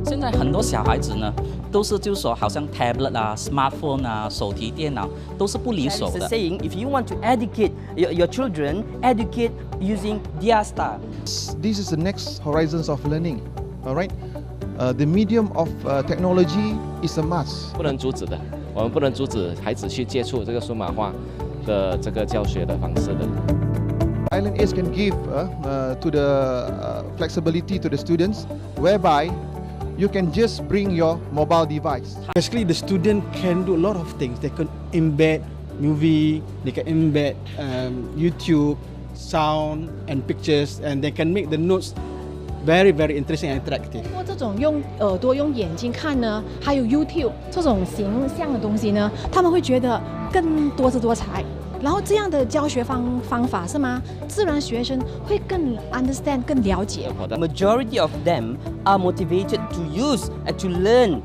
现在很多小孩子呢，都是就是说，好像 tablet 啊、smartphone 啊、手提电脑都是不离手的。Saying, if you want to educate your children, educate using their style. This is the next horizons of learning. All right, the medium of technology is a must. 不能阻止的，我们不能阻止孩子去接触这个数码化的这个教学的方式的。Island Ace can give to the flexibility to the students, whereby you can just bring your mobile device. Basically, the student can do a lot of things. They can embed movie, they can embed YouTube, sound and pictures, and they can make the notes very, very interesting and attractive. 通过这种用耳朵、用眼睛看呢，还有 YouTube 这种形象的东西呢，他们会觉得更多姿多彩。然后这样的教学方法是吗？自然学生会更 understand 更了解。The majority of them are motivated to use and to learn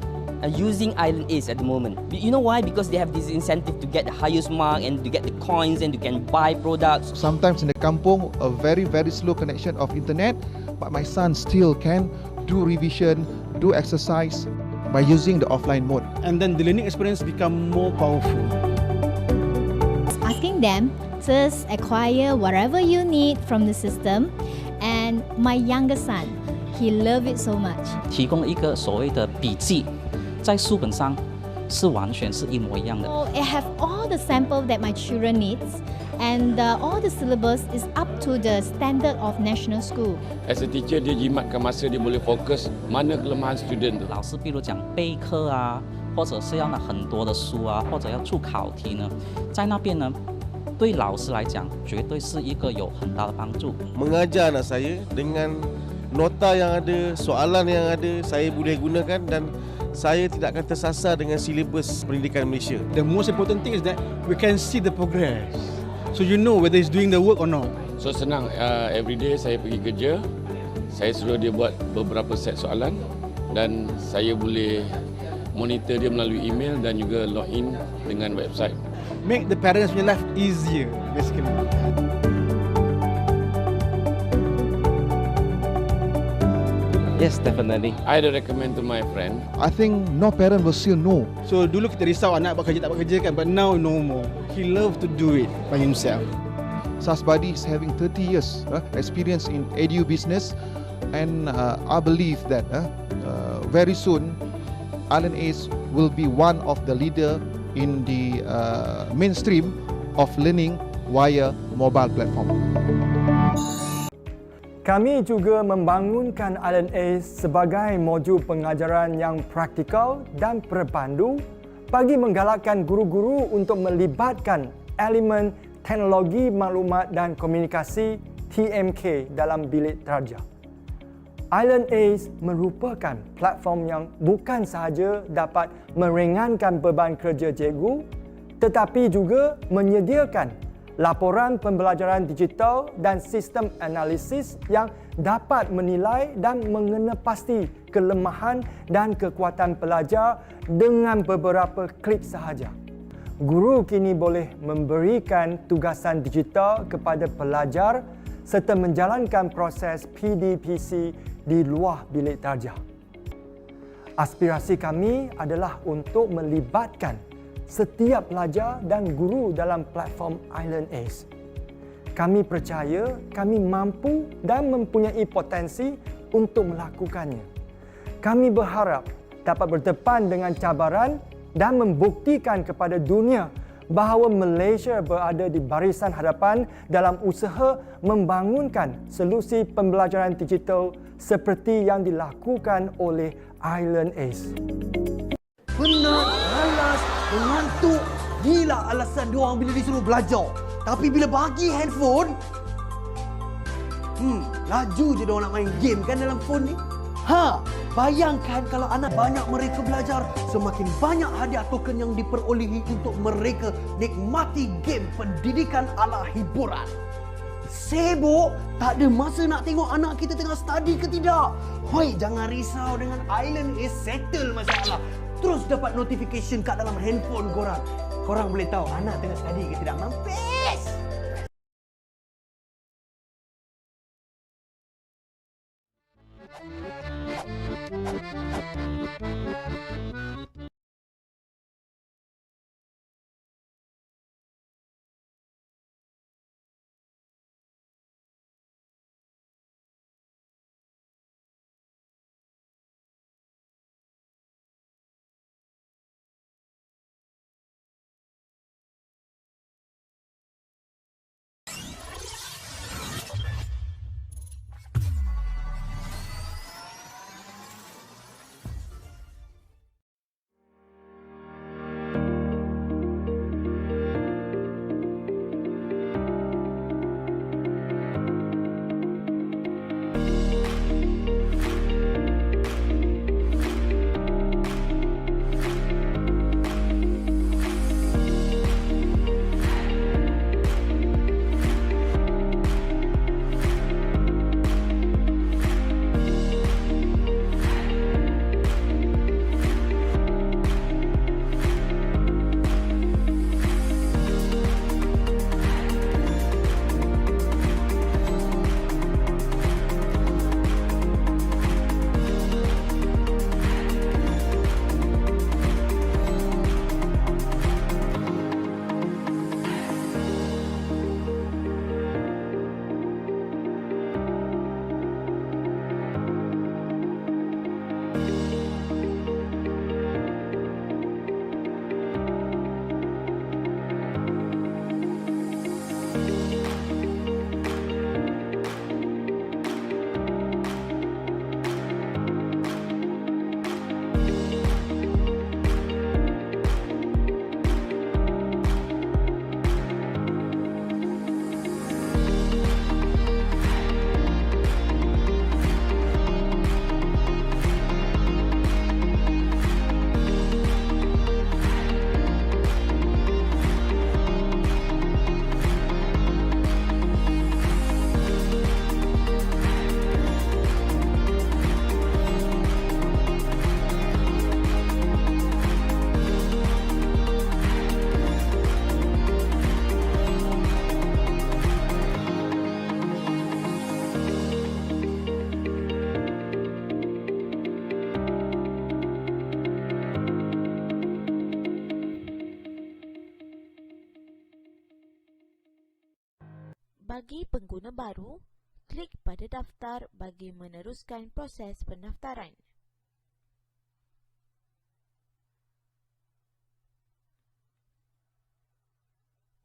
using Island Ace at the moment. You know why? Because they have this incentive to get the highest mark and to get the coins and you can buy products. Sometimes in the kampung, a very, very slow connection of internet, but my son still can do revision, do exercise by using the offline mode. And then the learning experience become more powerful. Asking them, just acquire whatever you need from the system. And my younger son, he loved it so much. 提供一个所谓的笔记，在书本上是完全是一模一样的。So I have all the sample that my children needs, and all the syllabus is up to the standard of national school. As a teacher, dia jimatkan masa dia boleh fokus mana kelemahan student tu. 老师比如讲备课啊，或者是要拿很多的书啊，或者要出考题呢，在那边呢，对老师来讲绝对是一个有很大的帮助。Mengajar anak saya dengan nota yang ada, soalan yang ada, saya boleh gunakan dan saya tidak akan tersasar dengan silibus pendidikan Malaysia. The most important thing is that we can see the progress. So you know whether he's doing the work or not. So senang, every day saya pergi kerja, saya suruh dia buat beberapa set soalan dan saya boleh monitor dia melalui email dan juga login dengan website. Make the parents' life easier, basically. Yes, definitely. I do recommend to my friend. I think no parent will still know. So dulu kita risau anak buat kerja tak buat kerja kan, but now no more. He love to do it by himself. Sasbadi is having 30 years experience in edu business, and I believe that very soon Island Ace will be one of the leader in the mainstream of learning via mobile platform. Kami juga membangunkan Island Ace sebagai modul pengajaran yang praktikal dan berpandu bagi menggalakkan guru-guru untuk melibatkan elemen teknologi maklumat dan komunikasi TMK dalam bilik terajah. Island Ace merupakan platform yang bukan sahaja dapat meringankan beban kerja cikgu tetapi juga menyediakan laporan pembelajaran digital dan sistem analisis yang dapat menilai dan mengenapasti kelemahan dan kekuatan pelajar dengan beberapa klik sahaja. Guru kini boleh memberikan tugasan digital kepada pelajar serta menjalankan proses PDPC di luar bilik terajah. Aspirasi kami adalah untuk melibatkan setiap pelajar dan guru dalam platform Island Ace. Kami percaya kami mampu dan mempunyai potensi untuk melakukannya. Kami berharap dapat berdepan dengan cabaran dan membuktikan kepada dunia bahawa Malaysia berada di barisan hadapan dalam usaha membangunkan solusi pembelajaran digital seperti yang dilakukan oleh Island Ace. Penat, malas, mengantuk. Gila alasan diorang bila disuruh belajar. Tapi bila bagi handphone, laju je diorang nak main game kan dalam phone ni. Bayangkan kalau anak banyak mereka belajar, semakin banyak hadiah token yang diperolehi untuk mereka nikmati game pendidikan ala hiburan. Sibuk, tak ada masa nak tengok anak kita tengah study ke tidak. Hoi, jangan risau, dengan Island Ace settle masalah. Terus dapat notification kat dalam handphone korang. Korang boleh tahu anak tengah study ke tidak. Mampus! Bagi pengguna baru, klik pada daftar bagi meneruskan proses pendaftaran.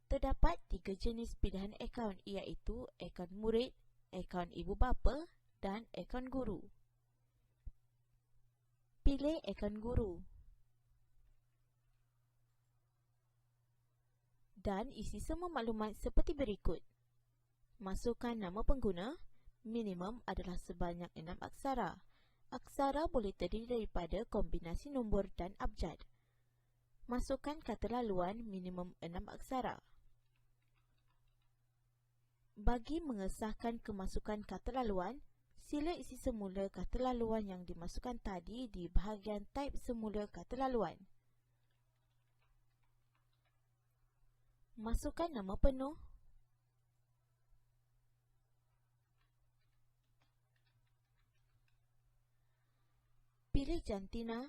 Terdapat 3 jenis pilihan akaun iaitu akaun murid, akaun ibu bapa dan akaun guru. Pilih akaun guru dan isi semua maklumat seperti berikut. Masukkan nama pengguna, minimum adalah sebanyak 6 aksara. Aksara boleh terdiri daripada kombinasi nombor dan abjad. Masukkan kata laluan, minimum 6 aksara. Bagi mengesahkan kemasukan kata laluan, sila isi semula kata laluan yang dimasukkan tadi di bahagian type semula kata laluan. Masukkan nama penuh, pilih jantina,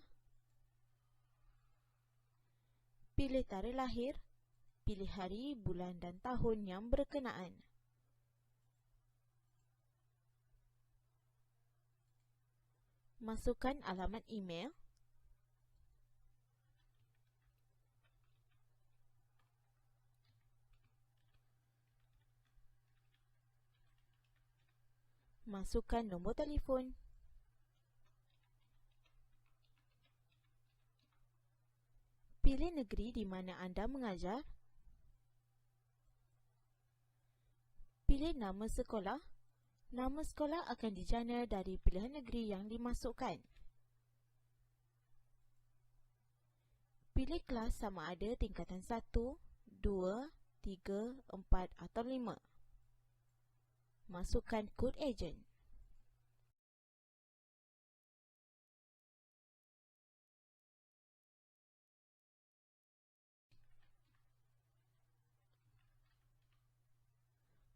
pilih tarikh lahir, pilih hari, bulan dan tahun yang berkenaan. Masukkan alamat email, masukkan nombor telefon, pilih negeri di mana anda mengajar, pilih nama sekolah. Nama sekolah akan dijana dari pilihan negeri yang dimasukkan. Pilih kelas sama ada tingkatan 1, 2, 3, 4 atau 5. Masukkan kod ejen.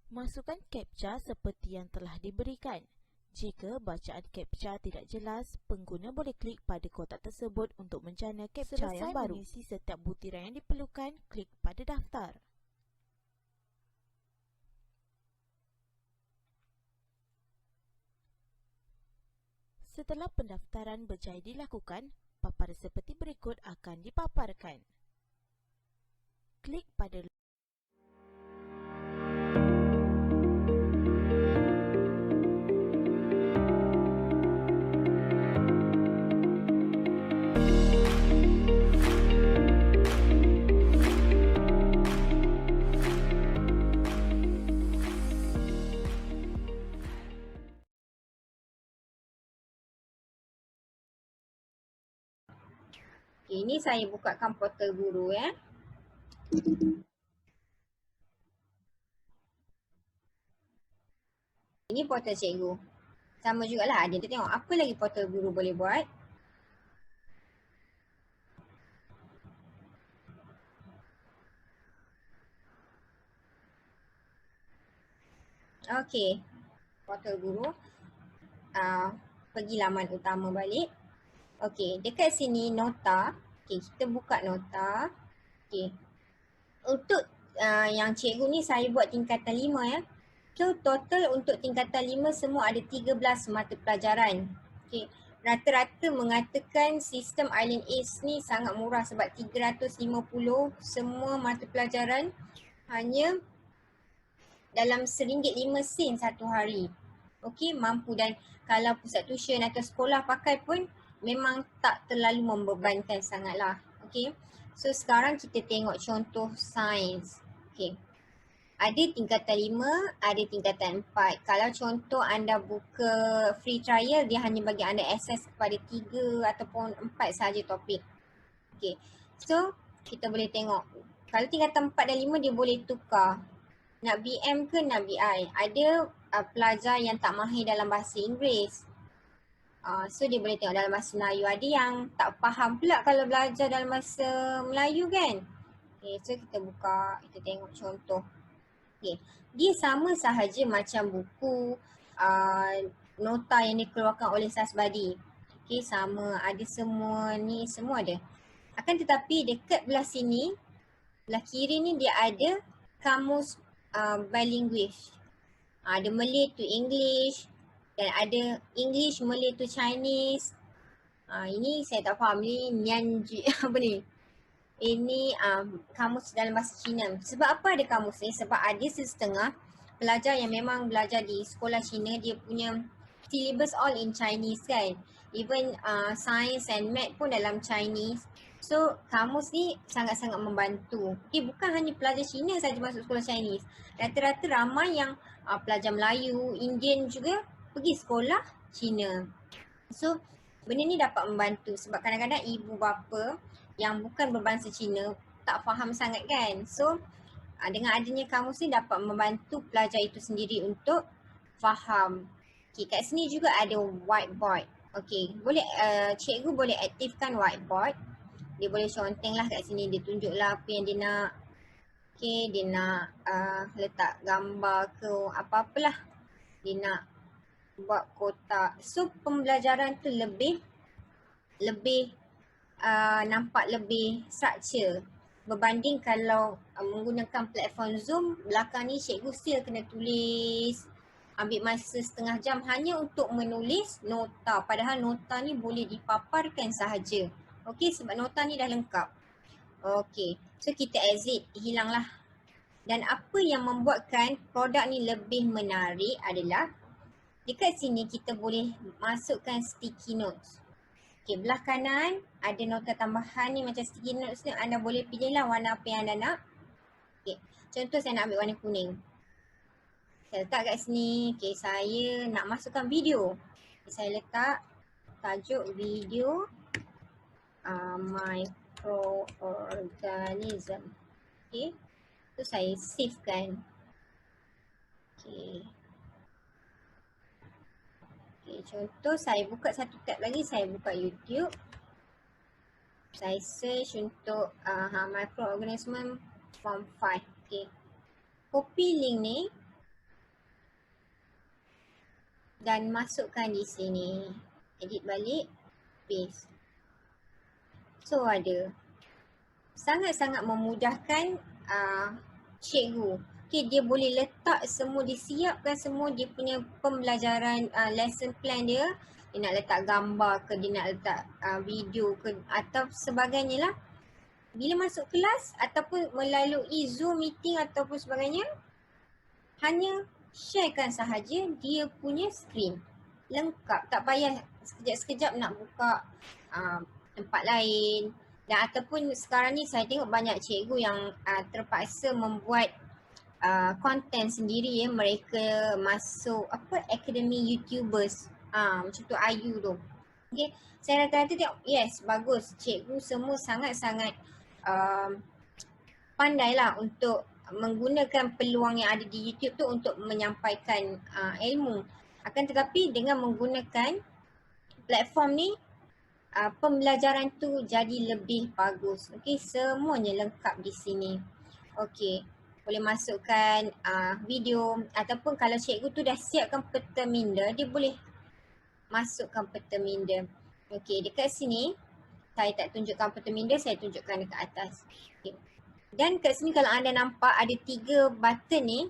Masukkan captcha seperti yang telah diberikan. Jika bacaan CAPTCHA tidak jelas, pengguna boleh klik pada kotak tersebut untuk menjana CAPTCHA yang baru. Selesai mengisi setiap butiran yang diperlukan, klik pada daftar. Setelah pendaftaran berjaya dilakukan, paparan seperti berikut akan dipaparkan. Klik pada Ini saya bukakan portal guru ya. Ini portal cikgu. Sama jugalah, ada kita tengok apa lagi portal guru boleh buat. Okey. Portal guru. Pergi laman utama balik. Okey, dekat sini nota. Okey, kita buka nota. Okey. Untuk yang cikgu ni saya buat tingkatan 5 ya. So total untuk tingkatan 5 semua ada 13 mata pelajaran. Okey. Rata-rata mengatakan sistem Island Ace ni sangat murah sebab 350 semua mata pelajaran hanya dalam RM1.05 satu hari. Okey, mampu, dan kalau pusat tuition atau sekolah pakai pun memang tak terlalu membebankan sangatlah. Okey. So sekarang kita tengok contoh sains. Okey. Ada tingkatan 5, ada tingkatan 4. Kalau contoh anda buka free trial, dia hanya bagi anda akses kepada 3 ataupun 4 sahaja topik. Okey. So kita boleh tengok. Kalau tingkatan 4 dan 5 dia boleh tukar. Nak BM ke nak BI. Ada pelajar yang tak mahir dalam bahasa Inggeris. So dia boleh tengok dalam bahasa Melayu. Ada yang tak faham pula kalau belajar dalam bahasa Melayu kan. Okay, so kita buka, kita tengok contoh. Okay. Dia sama sahaja macam buku nota yang dikeluarkan oleh Sasbadi. Okay, sama, ada semua ni, semua ada. Akan tetapi dekat belah sini, belah kiri ni dia ada kamus bilingual. Ada Malay to English. Dan ada English, Malay to Chinese. Ini saya tak faham. Ni Mianji apa ni? Ini kamus dalam bahasa Cina. Sebab apa ada kamus ni? Sebab ada setengah pelajar yang memang belajar di sekolah Cina, dia punya syllabus all in Chinese kan. Even science and math pun dalam Chinese. So kamus ni sangat-sangat membantu. Okay, bukan hanya pelajar Cina saja masuk sekolah Chinese. Rata-rata ramai yang pelajar Melayu, Indian juga pergi sekolah Cina. So benda ni dapat membantu sebab kadang-kadang ibu bapa yang bukan berbangsa Cina tak faham sangat kan. So dengan adanya kamus ni dapat membantu pelajar itu sendiri untuk faham. Okay, kat sini juga ada whiteboard. Okay, boleh cikgu boleh aktifkan whiteboard. Dia boleh conteng lah kat sini, dia tunjuk lah apa yang dia nak. Okay, dia nak letak gambar ke apa-apalah. Dia nak buat kotak. So pembelajaran tu lebih nampak lebih structure berbanding kalau menggunakan platform Zoom. Belakang ni cikgu still kena tulis, ambil masa setengah jam hanya untuk menulis nota, padahal nota ni boleh dipaparkan sahaja. Okey, sebab nota ni dah lengkap. Okey, so kita exit, hilanglah. Dan apa yang membuatkan produk ni lebih menarik adalah dekat sini kita boleh masukkan sticky notes. Okey, belah kanan ada nota tambahan ni macam sticky notes ni, anda boleh pilihlah warna apa yang anda nak. Okey, contoh saya nak ambil warna kuning. Saya letak kat sini. Okey, saya nak masukkan video. Okay, saya letak tajuk video microorganism. Okey, tu saya save kan. Okey. Okay, contoh saya buka satu tab lagi, saya buka YouTube. Saya search untuk microorganism form 5. Okay. Copy link ni dan masukkan di sini. Edit balik, paste. So ada. Sangat-sangat memudahkan cikgu. Okay, dia boleh letak semua, disiapkan semua dia punya pembelajaran lesson plan dia. Dia nak letak gambar ke, dia nak letak video ke atau sebagainya lah. Bila masuk kelas ataupun melalui Zoom meeting ataupun sebagainya, hanya sharekan sahaja dia punya screen. Lengkap, tak payah sekejap-sekejap nak buka tempat lain. Dan ataupun sekarang ni saya tengok banyak cikgu yang terpaksa membuat konten sendiri ya. Mereka masuk akademi YouTubers. Macam tu Ayu tu. Okay, saya rata-rata tengok yes, bagus. Cikgu semua sangat-sangat pandai lah untuk menggunakan peluang yang ada di YouTube tu untuk menyampaikan ilmu. Akan tetapi dengan menggunakan platform ni, pembelajaran tu jadi lebih bagus. Okey, semuanya lengkap di sini. Okey, boleh masukkan video ataupun kalau cikgu tu dah siapkan peta minda, dia boleh masukkan peta minda. Okey, dekat sini saya tak tunjukkan peta minda, saya tunjukkan dekat atas. Okay. Dan kat sini kalau anda nampak ada 3 button ni.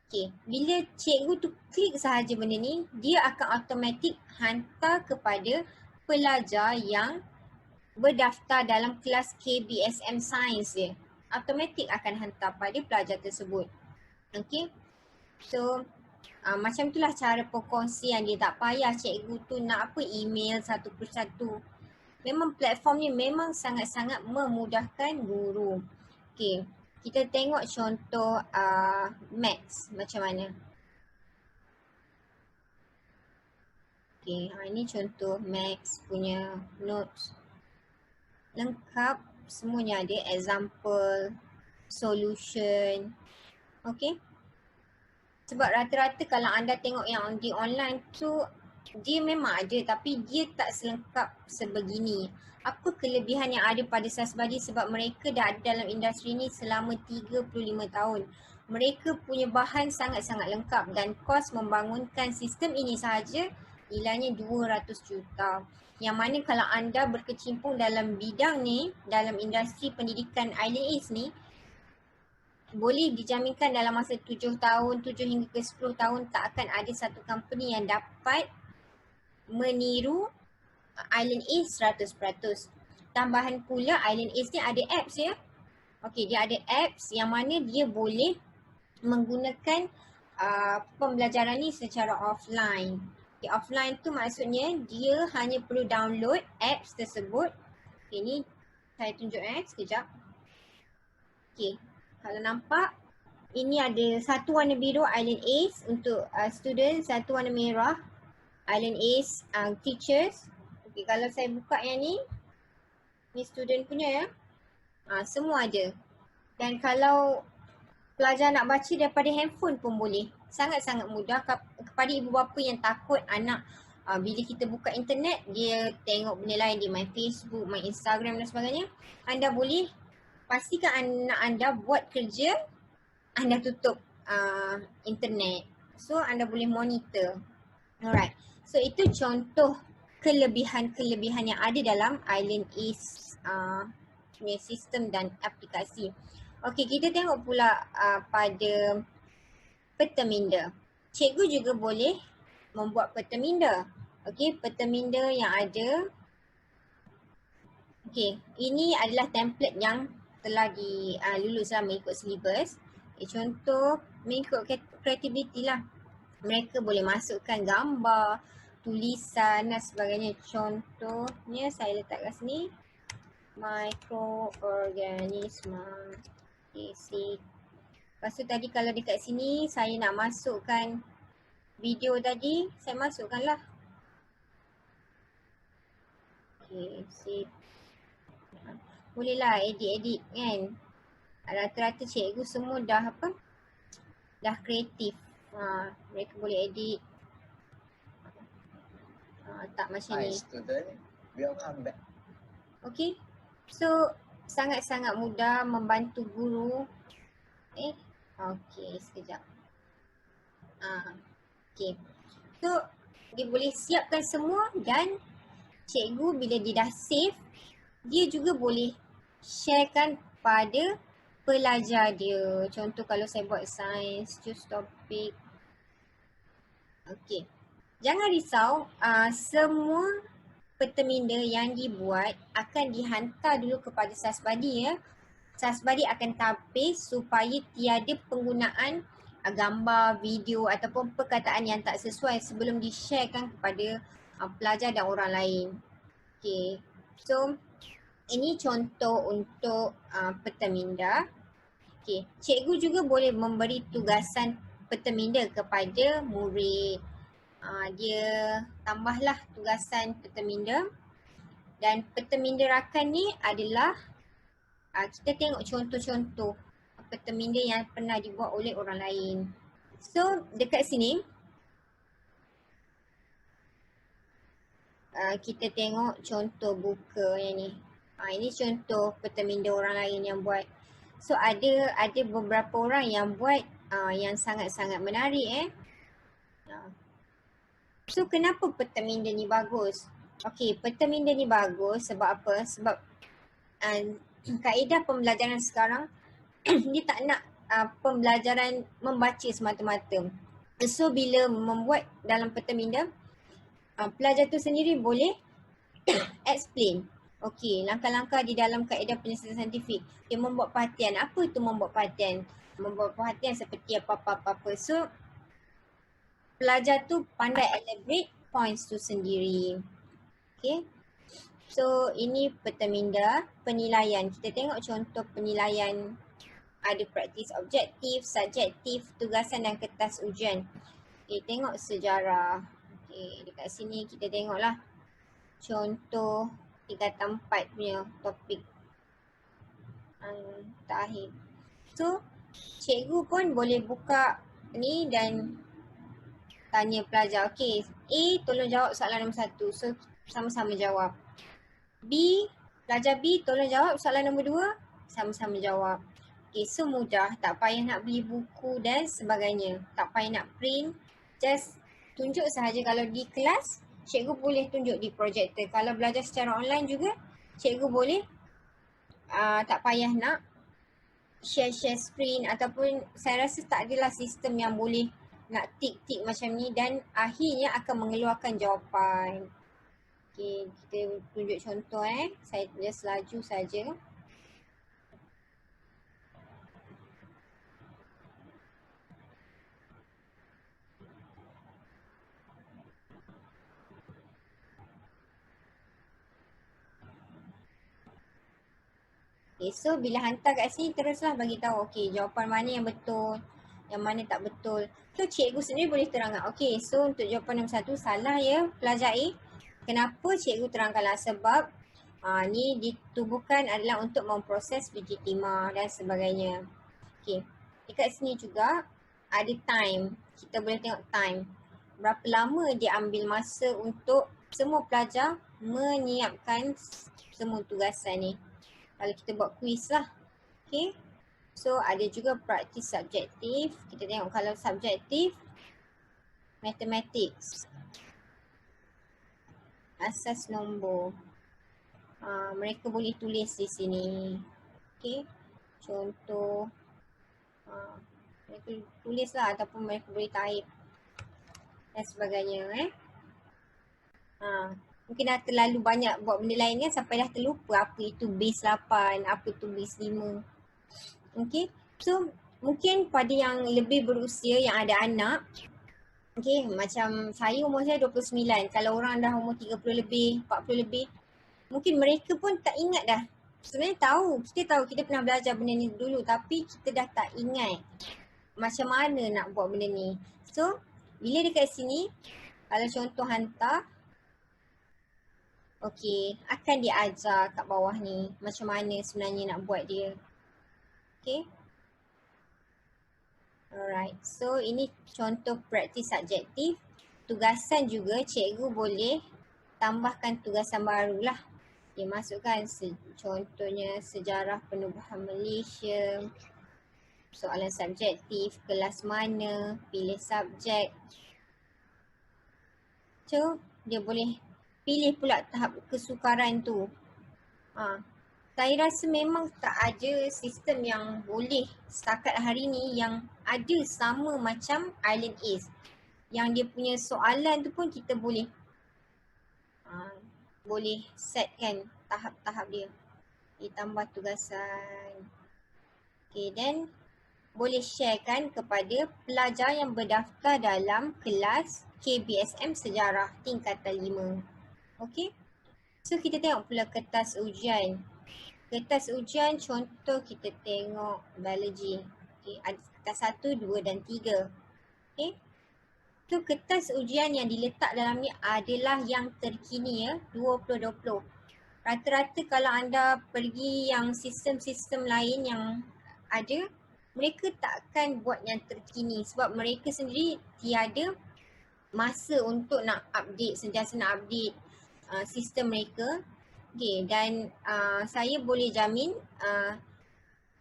Okay, bila cikgu tu klik sahaja benda ni, dia akan automatik hantar kepada pelajar yang berdaftar dalam kelas KBSM Science dia. Automatik akan hantar pada pelajar tersebut. Okay, so macam itulah cara perkongsian dia. Tak payah cikgu tu nak email satu persatu. Memang platform ni memang sangat-sangat memudahkan guru. Okay, kita tengok contoh Maths macam mana. Okay, ini contoh Maths punya notes. Lengkap, semuanya ada example, solution. Okay. Sebab rata-rata kalau anda tengok yang di online tu, dia memang ada tapi dia tak selengkap sebegini. Apa kelebihan yang ada pada Sasbadi sebab mereka dah ada dalam industri ni selama 35 tahun. Mereka punya bahan sangat-sangat lengkap dan kos membangunkan sistem ini sahaja nilainya 200 juta. Yang mana kalau anda berkecimpung dalam bidang ni, dalam industri pendidikan Island East ni, boleh dijaminkan dalam masa 7 tahun, 7 hingga ke 10 tahun tak akan ada satu company yang dapat meniru Island East 100%. Tambahan pula Island East ni ada apps ya. Okey, dia ada apps yang mana dia boleh menggunakan pembelajaran ni secara offline. Okay, offline tu maksudnya dia hanya perlu download apps tersebut. Okay, ni saya tunjuk sekejap. Okay, kalau nampak ini ada satu warna biru Island Ace untuk student, satu warna merah Island Ace teachers. Okay, kalau saya buka yang ni student punya ya. Semua ada. Dan kalau pelajar nak baca daripada handphone pun boleh. Sangat-sangat mudah kepada ibu bapa yang takut anak bila kita buka internet dia tengok benda lain, dia main Facebook, main Instagram dan sebagainya. Anda boleh pastikan anak anda buat kerja, anda tutup internet. So anda boleh monitor. Alright. So itu contoh kelebihan-kelebihan yang ada dalam Island East punya sistem dan aplikasi. Okey, kita tengok pula pada peta minda. Cikgu juga boleh membuat peta minda. Okey, peta minda yang ada. Okey, ini adalah template yang telah dilulus mengikut syllabus. Contoh mengikut kreativiti lah. Mereka boleh masukkan gambar, tulisan dan sebagainya. Contohnya saya letak kat sini. Mikroorganisma basic. Lepas tu tadi kalau dekat sini saya nak masukkan video tadi, saya masukkanlah. Okay, sip. Bolehlah edit-edit kan. Rata-rata cikgu semua dah dah kreatif. Mereka boleh edit. Tak macam ni. Student, welcome back. Okay. So sangat-sangat mudah membantu guru. Okay, sekejap. Okay. So dia boleh siapkan semua dan cikgu bila dia dah save, dia juga boleh sharekan pada pelajar dia. Contoh kalau saya buat sains, choose topik. Okey. Jangan risau, semua peteminda yang dibuat akan dihantar dulu kepada Sasbadi ya. Sasbadi akan tapis supaya tiada penggunaan gambar, video ataupun perkataan yang tak sesuai sebelum di-sharekan kepada pelajar dan orang lain. Okay. So, ini contoh untuk peteminda. Okay. Cikgu juga boleh memberi tugasan peteminda kepada murid. Dia tambahlah tugasan peteminda. Dan peteminda rakan ni adalah kita tengok contoh-contoh peteminda yang pernah dibuat oleh orang lain. So dekat sini kita tengok contoh buka yang ni. Ini contoh peteminda orang lain yang buat. So ada beberapa orang yang buat yang sangat-sangat menarik So kenapa peteminda ni bagus? Okey, peteminda ni bagus sebab apa? Sebab kaedah pembelajaran sekarang dia tak nak pembelajaran membaca semata-mata. So bila membuat dalam peteminda, pelajar tu sendiri boleh explain. Okey, langkah-langkah di dalam kaedah penyelesaian saintifik. Dia membuat perhatian. Apa itu membuat perhatian? Membuat perhatian seperti apa-apa. So pelajar tu pandai elaborate points tu sendiri. Okay. So ini peteminda, penilaian. Kita tengok contoh penilaian. Ada praktis objektif, subjektif, tugasan dan kertas ujian. Okay, tengok sejarah. Okay, dekat sini kita tengoklah contoh tingkatan 4 punya topik terakhir. So cikgu pun boleh buka ni dan tanya pelajar, okay, A tolong jawab soalan nombor 1. So sama-sama jawab. B, pelajar B tolong jawab soalan nombor 2. Sama-sama jawab. Okay, so mudah. Tak payah nak beli buku dan sebagainya. Tak payah nak print. Just tunjuk sahaja. Kalau di kelas, cikgu boleh tunjuk di projektor. Kalau belajar secara online juga, cikgu boleh tak payah nak share screen ataupun saya rasa tak adalah sistem yang boleh nak tik-tik macam ni dan akhirnya akan mengeluarkan jawapan. Okay, kita tunjuk contoh Saya just laju saja. Okay, so bila hantar kat sini teruslah bagi tahu okey jawapan mana yang betul, yang mana tak betul. So cikgu sendiri boleh terangkan. Okey, so untuk jawapan nombor 1 salah ya pelajar A. Kenapa cikgu terangkanlah sebab ni ditubuhkan adalah untuk memproses biji timah dan sebagainya. Okey, dekat sini juga ada time. Kita boleh tengok time. Berapa lama dia ambil masa untuk semua pelajar menyiapkan semua tugasan ni. Kalau kita buat quiz lah. Okay. So ada juga praktis subjektif. Kita tengok kalau subjektif. Mathematics. Asas nombor. Mereka boleh tulis di sini. Okay. Contoh. Mereka tulis lah ataupun mereka boleh type. Dan sebagainya mungkin dah terlalu banyak buat benda lain kan sampai dah terlupa apa itu base 8, apa itu base 5. Okay, so mungkin pada yang lebih berusia yang ada anak, okay, macam saya umur saya 29, kalau orang dah umur 30 lebih, 40 lebih, mungkin mereka pun tak ingat dah. Sebenarnya kita tahu kita pernah belajar benda ni dulu tapi kita dah tak ingat macam mana nak buat benda ni. So, bila dekat sini, kalau contoh hantar, okey, akan diajar kat bawah ni macam mana sebenarnya nak buat dia. Okey. Alright. So ini contoh praktis subjektif. Tugasan juga cikgu boleh tambahkan tugasan barulah. Dia masukkan contohnya sejarah penubuhan Malaysia. Soalan subjektif, kelas mana, pilih subjek. So dia boleh pilih pula tahap kesukaran tu. Saya rasa memang tak ada sistem yang boleh setakat hari ni yang ada sama macam Island Ace. Yang dia punya soalan tu pun kita boleh boleh setkan tahap-tahap dia. Ditambah tugasan. Okay, then boleh sharekan kepada pelajar yang berdaftar dalam kelas KBSM Sejarah tingkatan 5. Okay. So kita tengok pula kertas ujian. Kertas ujian contoh kita tengok biologi. Okay, ada kertas 1, 2 dan 3. Okay. So kertas ujian yang diletak dalam ni adalah yang terkini ya, 2020. Rata-rata kalau anda pergi yang sistem-sistem lain yang ada, mereka takkan buat yang terkini sebab mereka sendiri tiada masa untuk nak update, sentiasa nak update sistem mereka. Okay, dan saya boleh jamin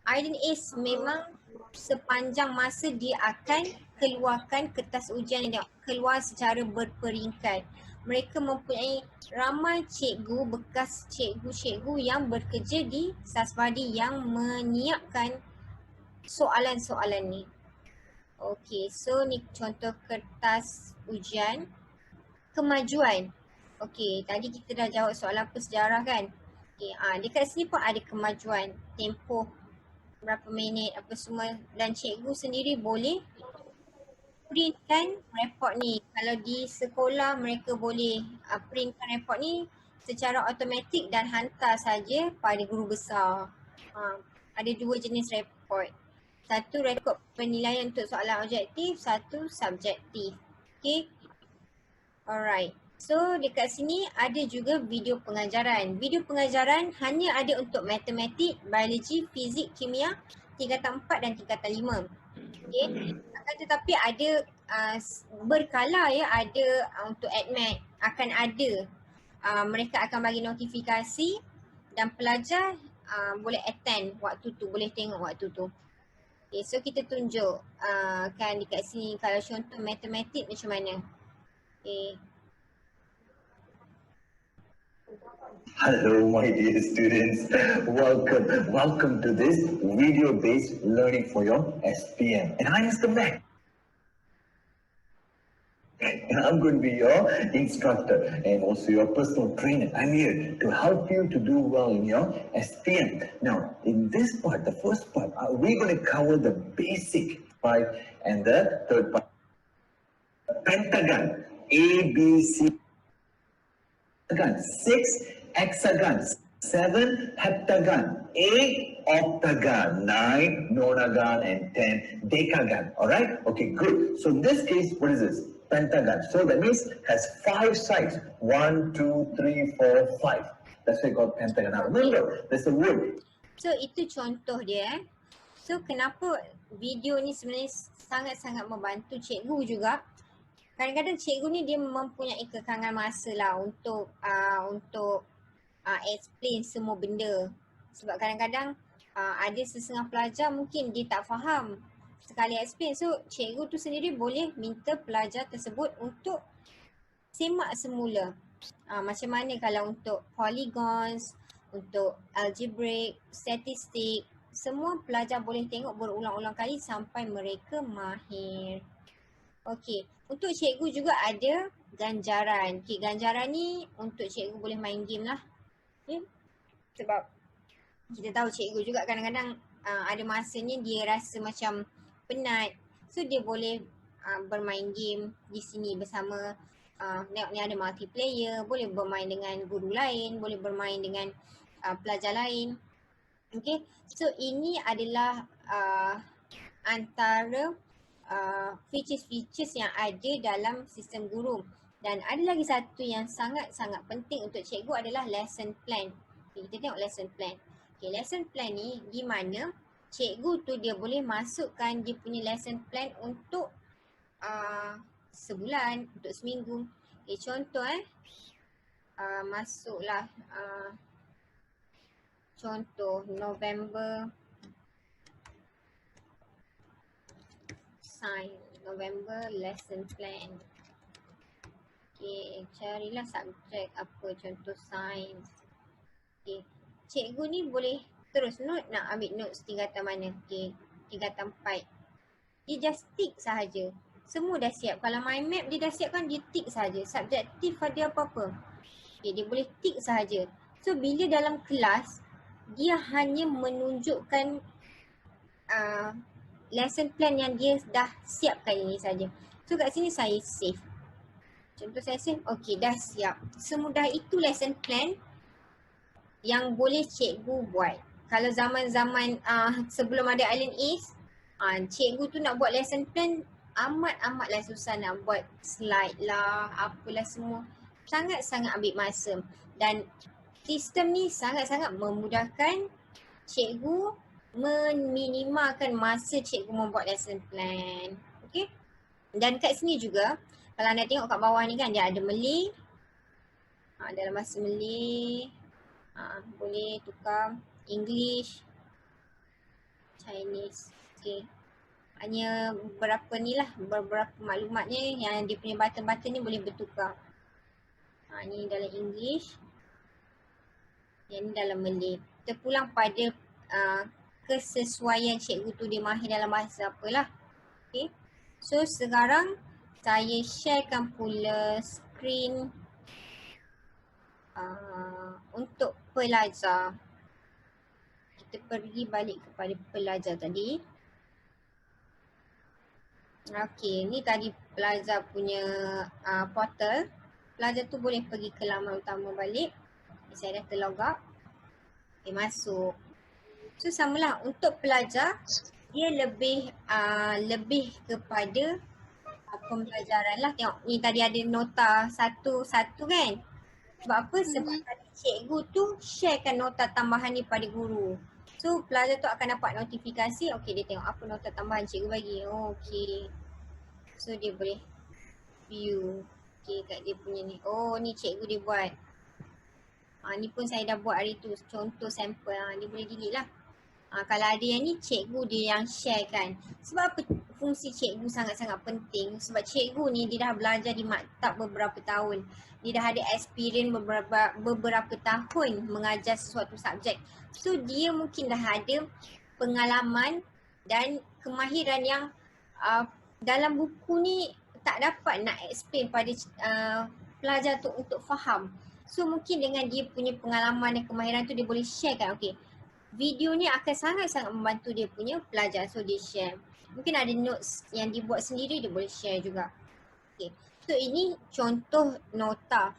Island Ace memang sepanjang masa dia akan keluarkan kertas ujian yang keluar secara berperingkat. Mereka mempunyai ramai cikgu, bekas cikgu-cikgu yang bekerja di Sasvadi yang menyiapkan soalan-soalan ni. Okay, so ni contoh kertas ujian. Kemajuan. Okay, tadi kita dah jawab soalan sejarah kan. Okay, dekat sini pun ada kemajuan. Tempoh berapa minit apa semua dan cikgu sendiri boleh printkan report ni. Kalau di sekolah mereka boleh printkan report ni secara automatik dan hantar saja pada guru besar. Ada dua jenis report. Satu rekod penilaian untuk soalan objektif, satu subjektif. Okay. Alright. So dekat sini ada juga video pengajaran. Video pengajaran hanya ada untuk matematik, biologi, fizik, kimia tingkatan 4 dan tingkatan 5. Okay. Akan tetapi ada berkala ya, ada untuk AdMed akan ada. Mereka akan bagi notifikasi dan pelajar boleh attend waktu tu, boleh tengok waktu tu. Okay, so kita tunjuk kan dekat sini kalau contoh matematik macam mana. Okay. Hello, my dear students. Welcome to this video-based learning for your SPM. And I'm Mr. Mac. And I'm going to be your instructor and also your personal trainer. I'm here to help you to do well in your SPM. Now, in this part, the first part, we're going to cover the basic part and the third part. Pentagon, A, B, C. 6 hexagons, 7 heptagon, 8 octagon, 9 nonagon, and 10 decagon. Alright? Okay, good. So in this case, what is this? Pentagon. So that means has 5 sides. 1, 2, 3, 4, 5. That's why called pentagon. Now remember, there's a word. So itu contoh dia. So kenapa video ni sebenarnya sangat-sangat membantu cikgu juga. Kadang-kadang cikgu ni dia mempunyai kekangan masa lah untuk explain semua benda. Sebab kadang-kadang ada sesetengah pelajar mungkin dia tak faham sekali explain. So cikgu tu sendiri boleh minta pelajar tersebut untuk semak semula. Macam mana kalau untuk polygons, untuk algebraic, statistik, semua pelajar boleh tengok berulang-ulang kali sampai mereka mahir. Okey, untuk cikgu juga ada ganjaran. Okey, ganjaran ni untuk cikgu boleh main game lah. Okay. Sebab kita tahu cikgu juga kadang-kadang ada masanya dia rasa macam penat. So dia boleh bermain game di sini bersama. Tengok ni ada multiplayer, boleh bermain dengan guru lain, boleh bermain dengan pelajar lain. Okay, so ini adalah antara features-features yang ada dalam sistem guru. Dan ada lagi satu yang sangat-sangat penting untuk cikgu adalah lesson plan. Okay, kita tengok lesson plan. Okay, lesson plan ni di mana cikgu tu dia boleh masukkan dia punya lesson plan untuk sebulan, untuk seminggu. Okay, contoh masuklah contoh November November lesson plan. Okey, carilah subjek apa, contoh sains. Okey, cikgu ni boleh terus note nak ambil notes tingkatan mana. Okey, tingkatan 4. Dia just tick sahaja. Semua dah siap. Kalau mind map dia dah siap kan, dia tick sahaja. Subjektif ada apa-apa. Okey, dia boleh tick sahaja. So bila dalam kelas, dia hanya menunjukkan lesson plan yang dia dah siapkan ini saja. So kat sini saya save. Contoh saya save, okey dah siap. Semudah itu lesson plan yang boleh cikgu buat. Kalau zaman-zaman sebelum ada Island Ace, cikgu tu nak buat lesson plan amatlah susah, nak buat slide lah, apalah semua. Sangat-sangat ambil masa. Dan sistem ni sangat-sangat memudahkan cikgu meminimalkan masa cikgu membuat lesson plan. Okey. Dan kat sini juga, kalau anda tengok kat bawah ni kan, dia ada Malay. Dalam bahasa Malay, boleh tukar English, Chinese. Okey. Hanya beberapa ni lah, beberapa maklumatnya yang dia punya button-button ni boleh bertukar. Ni dalam English, yang ni dalam Malay. Terpulang pada kesesuaian cikgu tu dia mahir dalam bahasa apalah. Okay. So sekarang saya sharekan pula skrin untuk pelajar. Kita pergi balik kepada pelajar tadi. Okay, ni tadi pelajar punya portal. Pelajar tu boleh pergi ke laman utama balik. Saya dah terlog out. Okay, masuk. So samalah untuk pelajar, dia lebih kepada pembelajaran lah. Tengok ni tadi ada nota satu-satu kan. Sebab apa? Sebab tadi cikgu tu sharekan nota tambahan ni pada guru. So pelajar tu akan dapat notifikasi, okey dia tengok apa nota tambahan cikgu bagi. Oh okey. So dia boleh view. Okey kat dia punya ni. Oh ni cikgu dia buat. Ni pun saya dah buat hari tu, contoh sampel. Dia boleh delete lah. Kalau ada yang ni, cikgu dia yang share kan. Sebab apa fungsi cikgu sangat-sangat penting? Sebab cikgu ni dia dah belajar di maktab beberapa tahun. Dia dah ada experience beberapa tahun mengajar sesuatu subjek. So dia mungkin dah ada pengalaman dan kemahiran yang dalam buku ni tak dapat nak explain pada pelajar tu untuk faham. So mungkin dengan dia punya pengalaman dan kemahiran tu dia boleh share kan. Okay, video ni akan sangat-sangat membantu dia punya pelajar. So dia share. Mungkin ada notes yang dibuat sendiri, dia boleh share juga. Okay, so ini contoh nota.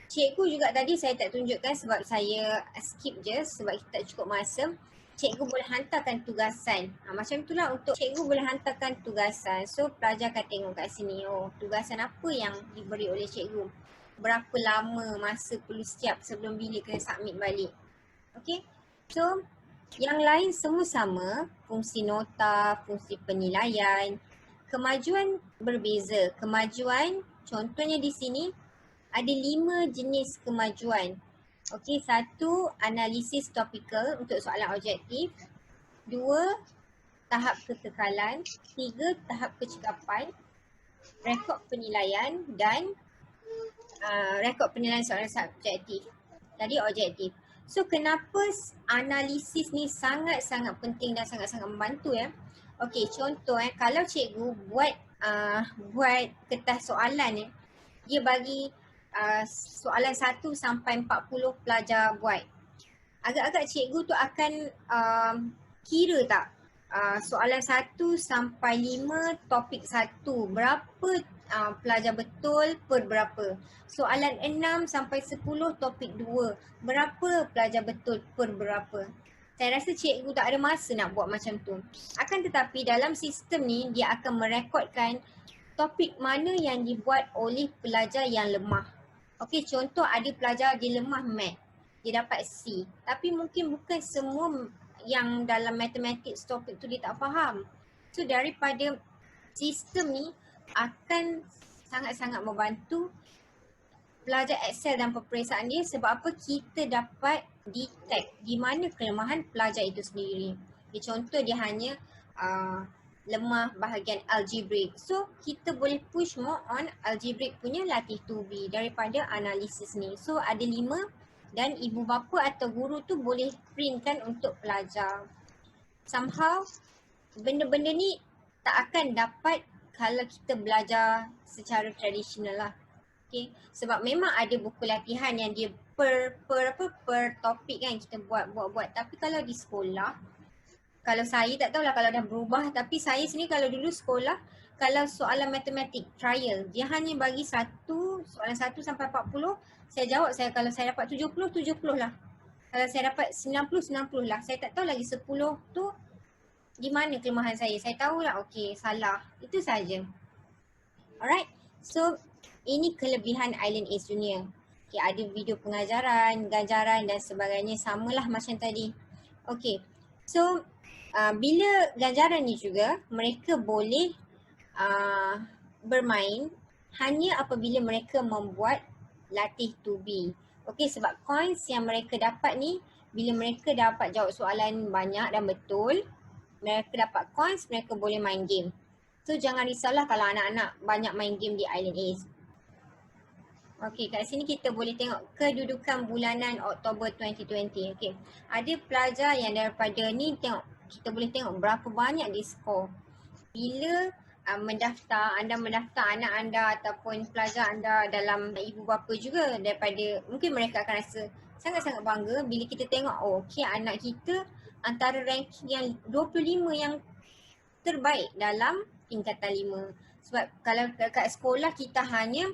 Cikgu juga tadi saya tak tunjukkan sebab saya skip je sebab kita tak cukup masa. Cikgu boleh hantarkan tugasan. Macam itulah untuk cikgu boleh hantarkan tugasan. So pelajar akan tengok kat sini, oh tugasan apa yang diberi oleh cikgu. Berapa lama masa perlu siap sebelum bila kena submit balik. Okay. So yang lain semua sama. Fungsi nota, fungsi penilaian. Kemajuan berbeza. Kemajuan contohnya di sini ada 5 jenis kemajuan. Okay, 1 analisis topikal untuk soalan objektif. 2 tahap kekekalan. 3 tahap kecekapan. Rekod penilaian dan rekod penilaian soalan subjektif. Tadi objektif. So kenapa analisis ni sangat-sangat penting dan sangat-sangat membantu ya. Okey, contoh kalau cikgu buat kertas soalan dia bagi soalan 1 sampai 40 pelajar buat. Agak-agak cikgu tu akan kira tak soalan 1 sampai 5 topik 1 berapa pelajar betul per berapa. Soalan 6 sampai 10 topik 2 berapa pelajar betul per berapa. Saya rasa cikgu tak ada masa nak buat macam tu. Akan tetapi dalam sistem ni dia akan merekodkan topik mana yang dibuat oleh pelajar yang lemah. Okey, contoh ada pelajar dia lemah math, dia dapat C. Tapi mungkin bukan semua yang dalam mathematics topik tu dia tak faham. So daripada sistem ni akan sangat-sangat membantu pelajar excel dan peperiksaan dia. Sebab apa? Kita dapat detect di mana kelemahan pelajar itu sendiri. Contoh dia hanya lemah bahagian algebraic. So kita boleh push more on algebraic punya latih 2B daripada analisis ni. So ada 5 dan ibu bapa atau guru tu boleh printkan untuk pelajar. Somehow benda-benda ni tak akan dapat kalau kita belajar secara tradisional lah. Okay. Sebab memang ada buku latihan yang dia per topik kan kita buat. Tapi kalau di sekolah, kalau saya tak tahulah kalau dah berubah, tapi saya sendiri kalau dulu sekolah, kalau soalan matematik trial, dia hanya bagi soalan 1 sampai 40, saya jawab, kalau saya dapat 70 lah. Kalau saya dapat 90 lah. Saya tak tahu lagi 10 tu di mana kelemahan saya. Saya tahulah okey salah. Itu saja. Alright. So ini kelebihan Island Ace Junior. Okay, ada video pengajaran, ganjaran dan sebagainya, samalah macam tadi. Okay, so bila ganjaran ni juga mereka boleh bermain hanya apabila mereka membuat latih 2B. Okay, sebab coins yang mereka dapat ni, bila mereka dapat jawab soalan banyak dan betul, mereka dapat coins, mereka boleh main game. So jangan risaulah kalau anak-anak banyak main game di Island Ace. Okey, kat sini kita boleh tengok kedudukan bulanan Oktober 2020. Okey, ada pelajar yang daripada ni kita boleh tengok berapa banyak dia skor. Bila anda mendaftar anak anda ataupun pelajar anda dalam ibu bapa juga, daripada mungkin mereka akan rasa sangat-sangat bangga bila kita tengok okey anak kita antara ranking yang 25 yang terbaik dalam tingkatan 5. Sebab kalau kat sekolah kita hanya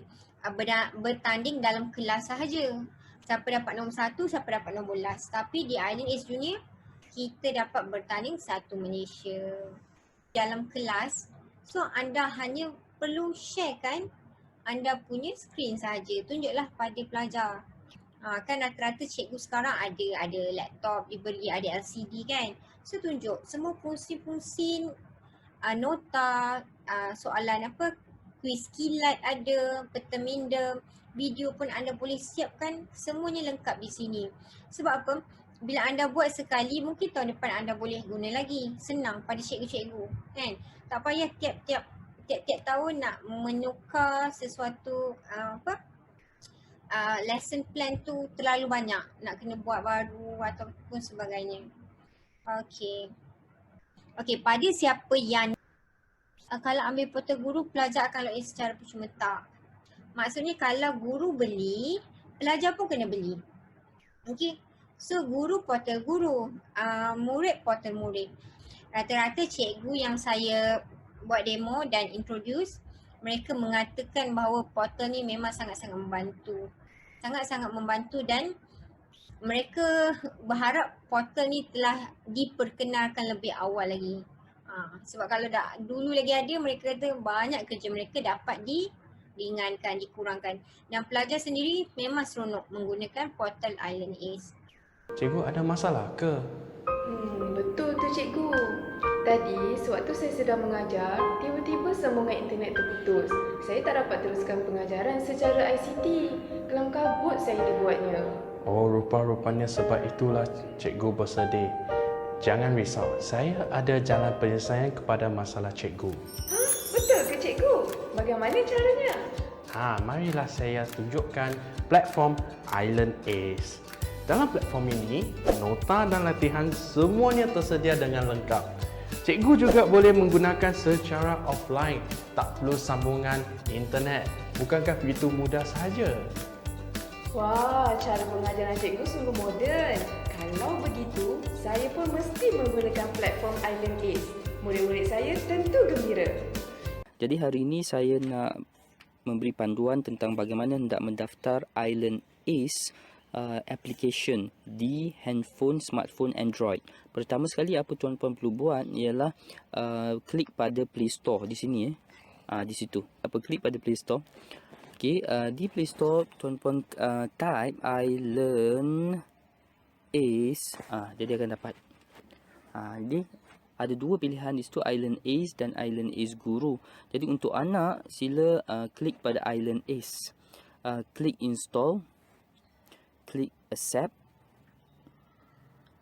bertanding dalam kelas sahaja. Siapa dapat nombor 1, siapa dapat nombor last. Tapi di Island Ace Junior, kita dapat bertanding satu Malaysia dalam kelas. So anda hanya perlu sharekan anda punya screen sahaja. Tunjuklah pada pelajar. Kan rata-rata cikgu sekarang ada laptop diberi, ada LCD kan. So tunjuk semua fungsi-fungsi nota, soalan kuis kilat ada, peta minda, video pun anda boleh siapkan, semuanya lengkap di sini. Sebab apa? Bila anda buat sekali, mungkin tahun depan anda boleh guna lagi. Senang pada cikgu-cikgu kan. Tak payah tiap tahun nak menukar sesuatu lesson plan tu terlalu banyak. Nak kena buat baru ataupun sebagainya. Okey, pada siapa yang kalau ambil portal guru, pelajar akan login secara percuma tak. Maksudnya kalau guru beli, pelajar pun kena beli. Okay. So guru portal guru, murid portal murid. Rata-rata cikgu yang saya buat demo dan introduce, mereka mengatakan bahawa portal ni memang sangat-sangat membantu. Sangat-sangat membantu dan mereka berharap portal ni telah diperkenalkan lebih awal lagi. Sebab kalau dulu lagi ada, mereka kata banyak kerja mereka dapat diringankan, dikurangkan. Dan pelajar sendiri memang seronok menggunakan portal Island Ace. Cikgu ada masalah ke? Betul tu cikgu. Tadi sewaktu saya sedang mengajar, tiba-tiba sambungan internet terputus. Saya tak dapat teruskan pengajaran secara ICT. Kelam kabut saya dibuatnya. Oh, rupa-rupanya sebab itulah cikgu bersedih. Jangan risau, saya ada jalan penyelesaian kepada masalah cikgu. Betul ke cikgu? Bagaimana caranya? Marilah saya tunjukkan platform Island Ace. Dalam platform ini, nota dan latihan semuanya tersedia dengan lengkap. Cikgu juga boleh menggunakan secara offline, tak perlu sambungan internet. Bukankah begitu mudah sahaja? Wah, cara pengajaran cikgu sungguh moden. Kalau begitu, saya pun mesti menggunakan platform Island Ace. Murid-murid saya tentu gembira. Jadi hari ini saya nak memberi panduan tentang bagaimana hendak mendaftar Island Ace application di handphone, smartphone Android. Pertama sekali apa tuan-puan perlu buat ialah klik pada Play Store di sini di situ. Klik pada Play Store. Okey, di Play Store tuan-puan type Island Ace, dia akan dapat. Jadi ada dua pilihan di situ, Island Ace dan Island Ace Guru. Jadi untuk anak sila klik pada Island Ace. Klik install, klik accept.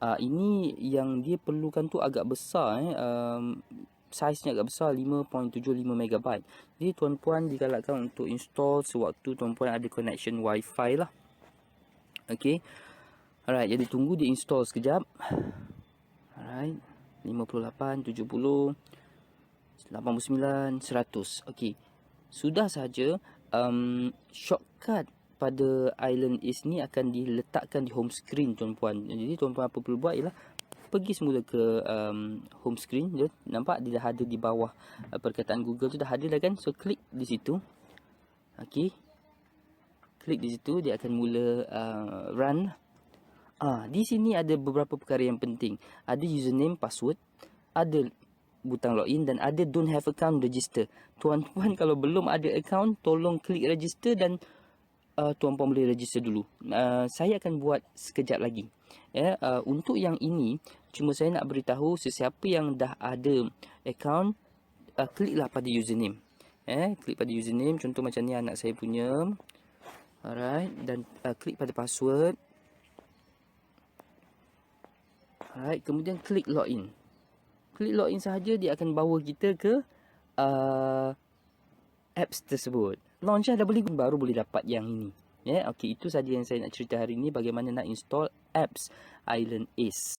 Ini yang dia perlukan tu agak besar Saiznya agak besar, 5.75 MB. Jadi tuan-puan digalakkan untuk install sewaktu tuan-puan ada connection wifi lah. Okay. Alright, jadi tunggu dia install sekejap. Alright, 58, 70, 89, 100. Okay, sudah saja. Shortcut pada Island East ni akan diletakkan di home screen tuan-puan. Jadi tuan-puan apa perlu buat ialah pergi semula ke home screen. Dia nampak dia dah ada di bawah perkataan Google tu dah ada dah kan. So klik di situ. Okay, klik di situ, dia akan mula run. Di sini ada beberapa perkara yang penting. Ada username, password, ada butang login dan ada don't have account register. Tuan-puan kalau belum ada account, tolong klik register dan tuan-puan boleh register dulu. Saya akan buat sekejap lagi. Untuk yang ini, cuma saya nak beritahu sesiapa yang dah ada account, kliklah pada username. Klik pada username, contoh macam ni anak saya punya. Alright, dan klik pada password. Alright, kemudian klik login. Klik login sahaja, dia akan bawa kita ke apps tersebut. Launch dah boleh, baru boleh dapat yang ini. Okey, itu saja yang saya nak cerita hari ini, bagaimana nak install apps Island Ace.